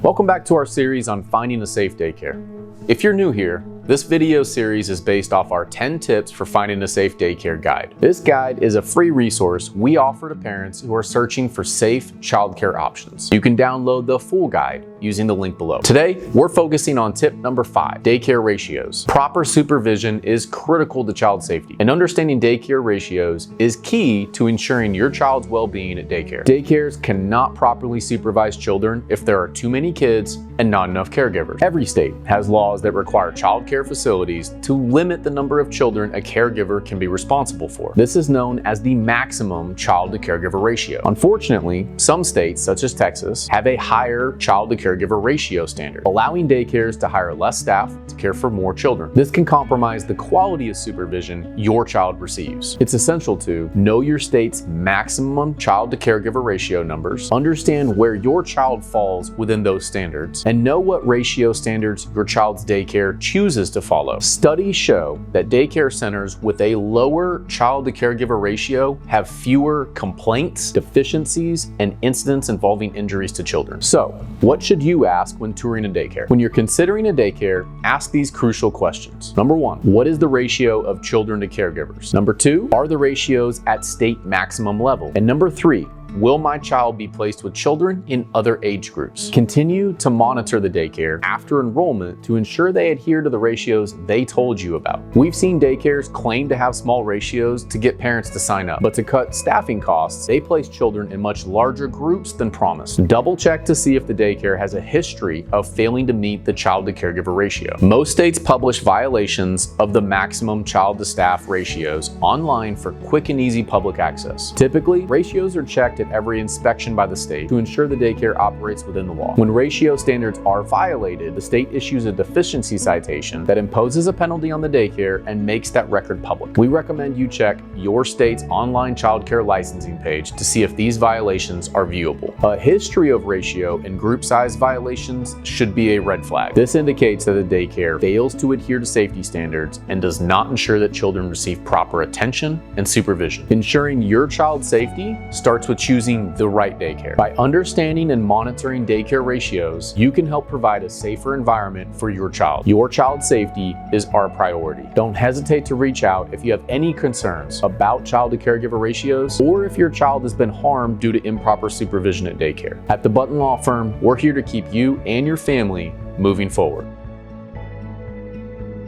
Welcome back to our series on finding a safe daycare. If you're new here, this video series is based off our 10 tips for finding a safe daycare guide. This guide is a free resource we offer to parents who are searching for safe childcare options. You can download the full guide using the link below. Today, we're focusing on tip number 5, daycare ratios. Proper supervision is critical to child safety, and understanding daycare ratios is key to ensuring your child's well-being at daycare. Daycares cannot properly supervise children if there are too many kids and not enough caregivers. Every state has laws that require childcare facilities to limit the number of children a caregiver can be responsible for. This is known as the maximum child-to-caregiver ratio. Unfortunately, some states, such as Texas, have a higher child-to-caregiver ratio standard, allowing daycares to hire less staff to care for more children. This can compromise the quality of supervision your child receives. It's essential to know your state's maximum child-to-caregiver ratio numbers, understand where your child falls within those standards, and know what ratio standards your child's daycare chooses to follow. Studies show that daycare centers with a lower child-to-caregiver ratio have fewer complaints, deficiencies, and incidents involving injuries to children. So, what should you ask when touring a daycare? When you're considering a daycare, ask these crucial questions. Number 1, what is the ratio of children to caregivers? Number 2, are the ratios at state maximum level? And number 3, will my child be placed with children in other age groups? Continue to monitor the daycare after enrollment to ensure they adhere to the ratios they told you about. We've seen daycares claim to have small ratios to get parents to sign up, but to cut staffing costs, they place children in much larger groups than promised. Double check to see if the daycare has a history of failing to meet the child-to-caregiver ratio. Most states publish violations of the maximum child-to-staff ratios online for quick and easy public access. Typically, ratios are checked at every inspection by the state to ensure the daycare operates within the law. When ratio standards are violated, the state issues a deficiency citation that imposes a penalty on the daycare and makes that record public. We recommend you check your state's online childcare licensing page to see if these violations are viewable. A history of ratio and group size violations should be a red flag. This indicates that the daycare fails to adhere to safety standards and does not ensure that children receive proper attention and supervision. Ensuring your child's safety starts with choosing the right daycare. By understanding and monitoring daycare ratios, you can help provide a safer environment for your child. Your child's safety is our priority. Don't hesitate to reach out if you have any concerns about child-to-caregiver ratios or if your child has been harmed due to improper supervision at daycare. At the Button Law Firm, we're here to keep you and your family moving forward.